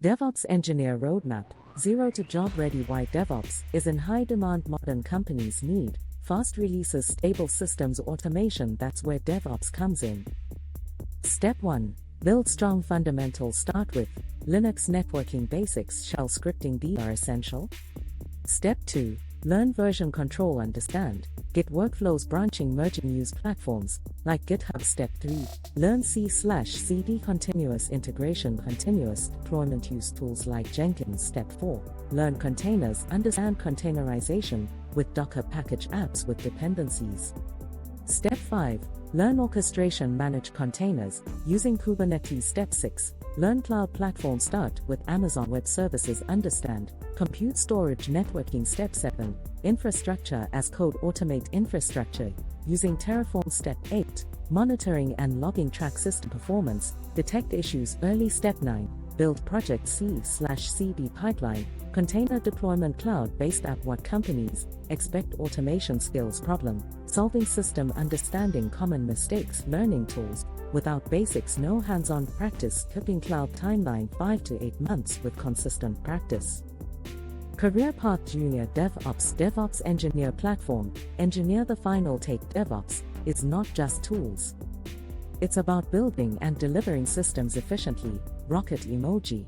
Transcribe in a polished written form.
DevOps Engineer Roadmap, Zero to Job Ready. Why DevOps is in high demand. Modern companies need fast releases, stable systems, automation. That's where DevOps comes in. Step 1. Build strong fundamentals. Start with Linux networking basics. Shell scripting. These are essential. Step 2. Learn version control. Understand Git workflows, branching, merging. Use platforms like GitHub. Step 3. Learn C/CD continuous integration, continuous deployment. Use tools like Jenkins. Step 4. Learn containers. Understand containerization with Docker package apps with dependencies. Step 5. Learn orchestration, manage containers using Kubernetes. Step 6. Learn cloud platform. Start with Amazon Web Services. Understand compute, storage, networking. Step 7. Infrastructure as code. Automate infrastructure using Terraform. Step 8. Monitoring and logging. Track system performance. Detect issues early. Step 9. Build project C/CD pipeline. Container deployment. Cloud-based app. What companies expect. Automation skills. Problem solving system. Understanding common mistakes. Learning tools. Without basics, no hands-on practice. Skipping cloud. Timeline 5 to 8 months with consistent practice. Career path. Junior DevOps Engineer. Platform Engineer. The final take. DevOps is not just tools. It's about building and delivering systems efficiently. Rocket emoji.